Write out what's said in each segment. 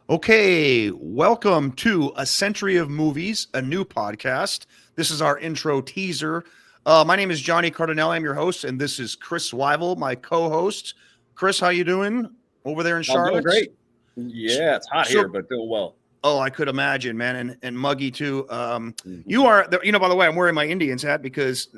Okay, welcome to A Century of Movies, a new podcast. This is our intro teaser. My name is Johnny Cardinelli. I'm your host, and this is Chris Wivell, my co-host. Chris, how you doing over there in I'm doing Charlotte? great. Yeah, it's hot here, So, but doing well. oh, I could imagine, man, and muggy too. You Mhm. are, by the way, I'm wearing my Indians hat because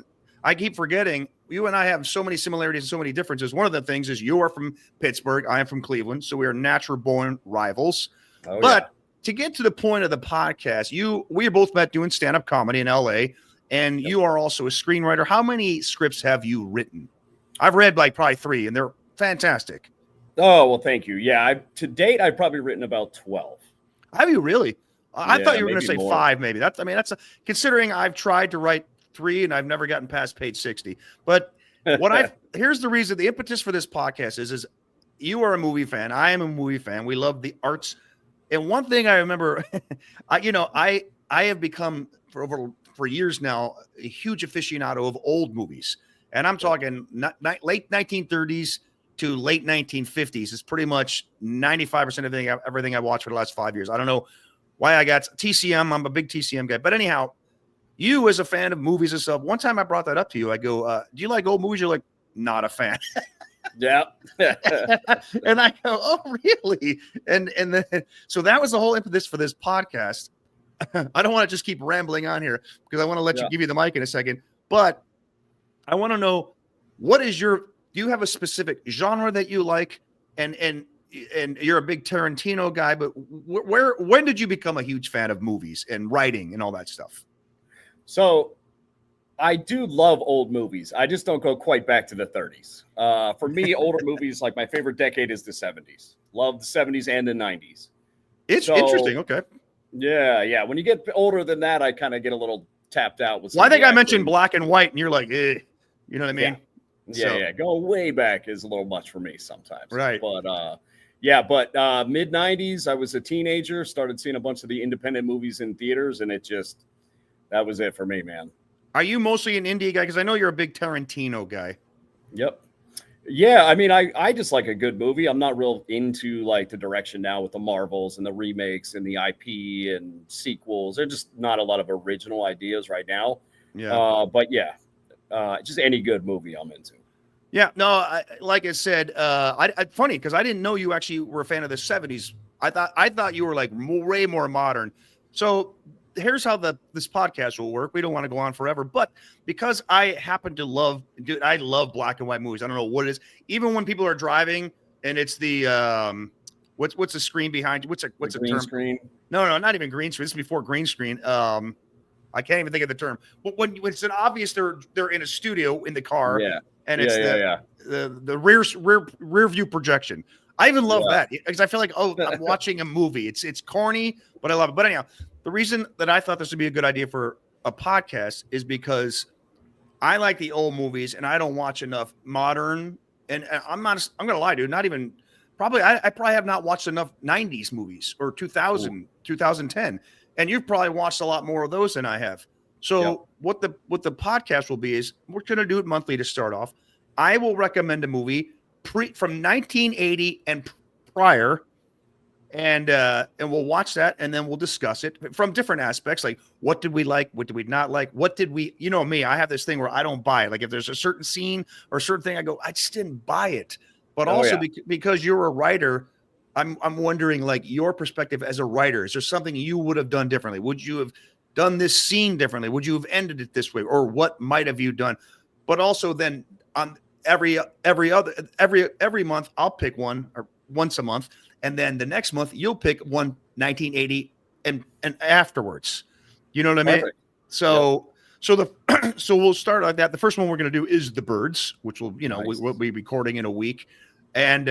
I keep forgetting you and I have so many similarities and so many differences. One of the things is you are from Pittsburgh, I am from Cleveland, so we are natural born rivals. Oh yeah. But to get to the point of the podcast, we both met doing stand-up comedy in LA, and Yep. you are also a screenwriter. How many scripts have you written? I've read like probably three, and they're fantastic. Oh well, thank you. Yeah, to date I've probably written about 12. Have you really? I thought Yeah, you were going to maybe say more. five, maybe. Considering I've tried to write three and I've never gotten past page 60. But here's the reason, the impetus for this podcast is you are a movie fan. I am a movie fan. We love the arts. And one thing I remember, I have become for years now a huge aficionado of old movies, and I'm Yep. talking late 1930s to late 1950s. It's pretty much 95% of everything I watched for the last 5 years. I don't know why I got TCM. I'm a big TCM guy, but anyhow, you as a fan of movies and stuff. One time I brought that up to you. I go, "Do you like old movies?" You're like, "Not a fan." Yeah. And I go, "Oh, really?" And then so that was the whole impetus for this podcast. I don't want to just keep rambling on here because I want to let you Yeah. give you the mic in a second. But I want to know, what is do you have a specific genre that you like? And you're a big Tarantino guy, but when did you become a huge fan of movies and writing and all that stuff? So I do love old movies. I just don't go quite back to the 30s. For me, older movies, like my favorite decade is the 70s. Love the 70s and the 90s. It's So interesting. Okay. yeah. When you get older than that, I kind of get a little tapped out with some Well, I of the think I mentioned action. black and white, and you're like, you know what I Yeah. mean? Yeah. Going way back is a little much for me sometimes. Right. But mid 90s, I was a teenager, started seeing a bunch of the independent movies in theaters, and that was it for me, man. Are you mostly an indie guy? Because I know you're a big Tarantino guy. Yep. Yeah, I mean, I just like a good movie. I'm not real into like the direction now with the Marvels and the remakes and the IP and sequels. There's just not a lot of original ideas right now. Yeah. But yeah, just any good movie I'm into. Yeah, no, like I said, funny because I didn't know you actually were a fan of the '70s. I thought you were like way more modern. So here's how this podcast will work. We don't want to go on forever, but because I happen to dude, I love black and white movies. I don't know what it is. Even when people are driving and it's the what's the screen behind you? The What's a green term? screen. No, not even green screen. This is before green screen. I can't even think of the term. But when it's an obvious they're in a studio in the car, Yeah. and Yeah. it's Yeah. Yeah. the rear view projection. I even love Yeah. that because I feel like, oh, I'm watching a movie. It's corny, but I love it. But anyhow, the reason that I thought this would be a good idea for a podcast is because I like the old movies and I don't watch enough modern. And I'm gonna lie, dude. Not even probably. I probably have not watched enough '90s movies or Ooh. 2010, and you've probably watched a lot more of those than I have. Yep. So what the podcast will be is we're gonna do it monthly to start off. I will recommend a movie from 1980 and prior, and we'll watch that, and then we'll discuss it from different aspects, like what did we like, what did we not like, what did we, you know me, I have this thing where I don't buy it. Like if there's a certain scene or a certain thing, I go, I just didn't buy it. But Oh also yeah. because you're a writer, I'm wondering, like, your perspective as a writer. Is there something you would have done differently? Would you have done this scene differently? Would you have ended it this way, or what might have you done? But also then on every month I'll pick one, or once a month, and then the next month you'll pick one 1980 and afterwards. You know what I mean? Perfect. Yep. So we'll start like that. The first one we're going to do is The Birds, which Nice. we'll be recording in a week, and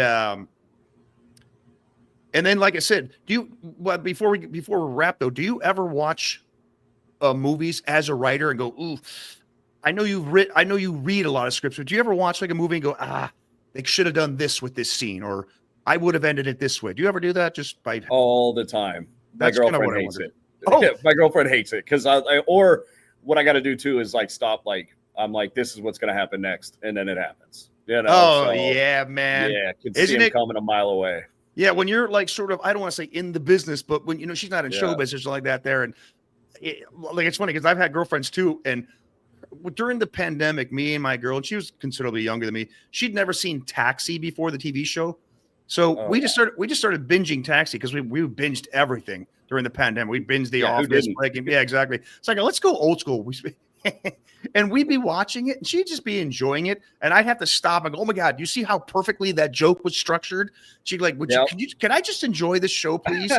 then, like I said, before we wrap though, do you ever watch movies as a writer and go, ooh, I know you read a lot of scripts, but do you ever watch like a movie and go, they should have done this with this scene, or I would have ended it this way? Do you ever do that? Just by All the time. My That's kind of what girlfriend I hates wondered. it. Oh, My girlfriend hates it because or what I got to do too is like stop. Like I'm like, this is what's going to happen next, and then it happens. oh So yeah, man. yeah, can see Isn't him it coming a mile away. Yeah, when you're like sort of, I don't want to say in the business, but when she's not in show Yeah. business or like that there. And like it's funny because I've had girlfriends too. And during the pandemic, me and my girl, and she was considerably younger than me, she'd never seen Taxi before, the TV show. So Oh, we just started binging Taxi because we binged everything during the pandemic. We binged The yeah, who Office, didn't? yeah, exactly. It's like, let's go old school. And we'd be watching it, and she'd just be enjoying it, and I'd have to stop and go, "Oh my god, you see how perfectly that joke was structured?" She'd like, "Would Yep. can I just enjoy this show, please?"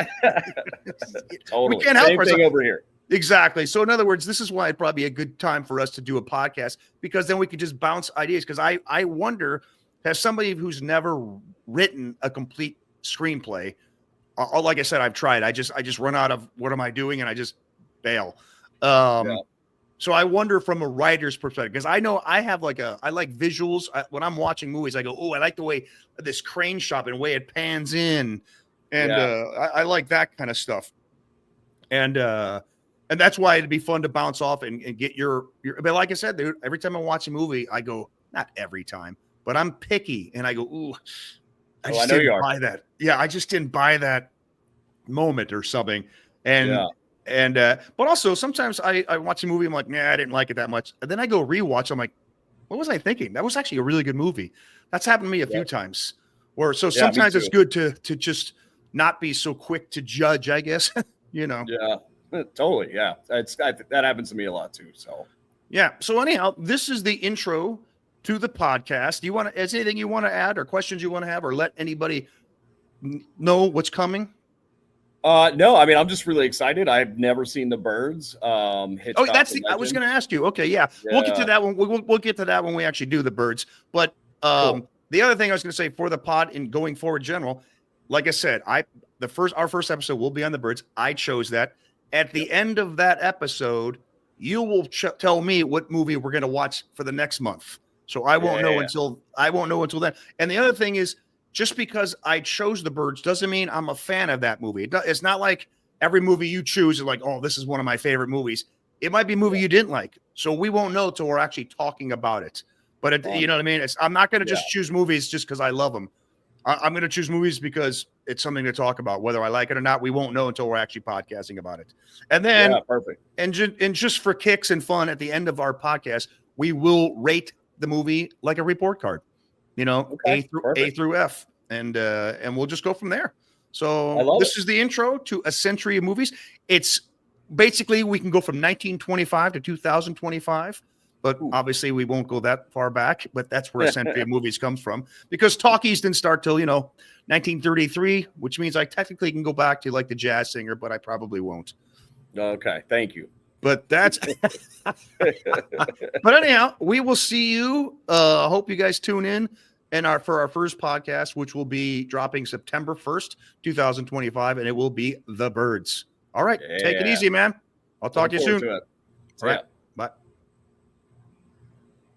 Totally. We can't help Same ourselves. thing over here. Exactly. So in other words, this is why it'd probably be a good time for us to do a podcast, because then we could just bounce ideas. Because I wonder, as somebody who's never written a complete screenplay, like I said, I've tried. I just run out of what am I doing, and I just bail. Yeah. So I wonder from a writer's perspective, because I know I have I like visuals. When I'm watching movies, I go, oh, I like the way this crane shot and the way it pans in, and Yeah. I like that kind of stuff. And that's why it'd be fun to bounce off and get your. But like I said, dude, every time I watch a movie, I go, not every time, but I'm picky, and I go, ooh, I just didn't buy that. Yeah, I just didn't buy that moment or something. And Yeah. But also sometimes I watch a movie, I'm like, nah, I didn't like it that much. And then I go rewatch, I'm like, what was I thinking? That was actually a really good movie. That's happened to me a few times. Or so sometimes it's good to just not be so quick to judge, I guess. Yeah, totally. Yeah, that happens to me a lot too. So yeah. So anyhow, this is the intro to the podcast. Is anything you want to add or questions you want to have, or let anybody know what's coming? No, I mean, I'm just really excited. I've never seen The Birds. I was going to ask you. Okay, yeah. We'll get to that one. We'll get to that when we actually do The Birds. But cool. The other thing I was going to say for the pod in going forward, general, like I said, our first episode will be on The Birds. I chose that. At the end of that episode, you will tell me what movie we're going to watch for the next month. So I won't know until then. And the other thing is, just because I chose The Birds doesn't mean I'm a fan of that movie. It's not like every movie you choose is like, oh, this is one of my favorite movies. It might be a movie you didn't like. So we won't know till we're actually talking about it. But you know what I mean? I'm not going to just choose movies just because I love them. I'm going to choose movies because it's something to talk about. Whether I like it or not, we won't know until we're actually podcasting about it. And then, perfect. And just for kicks and fun, at the end of our podcast, we will rate the movie like a report card. A through F, and we'll just go from there. So this is the intro to A Century of Movies. It's basically we can go from 1925 to 2025, but obviously we won't go that far back. But that's where A Century of Movies comes from, because talkies didn't start till 1933, which means I technically can go back to like the jazz singer, but I probably won't. Okay, thank you. But that's but anyhow, we will see you. Hope you guys tune in for our first podcast, which will be dropping September 1st, 2025, and it will be The Birds. All right, take it easy, man. I'll talk to you soon. All right.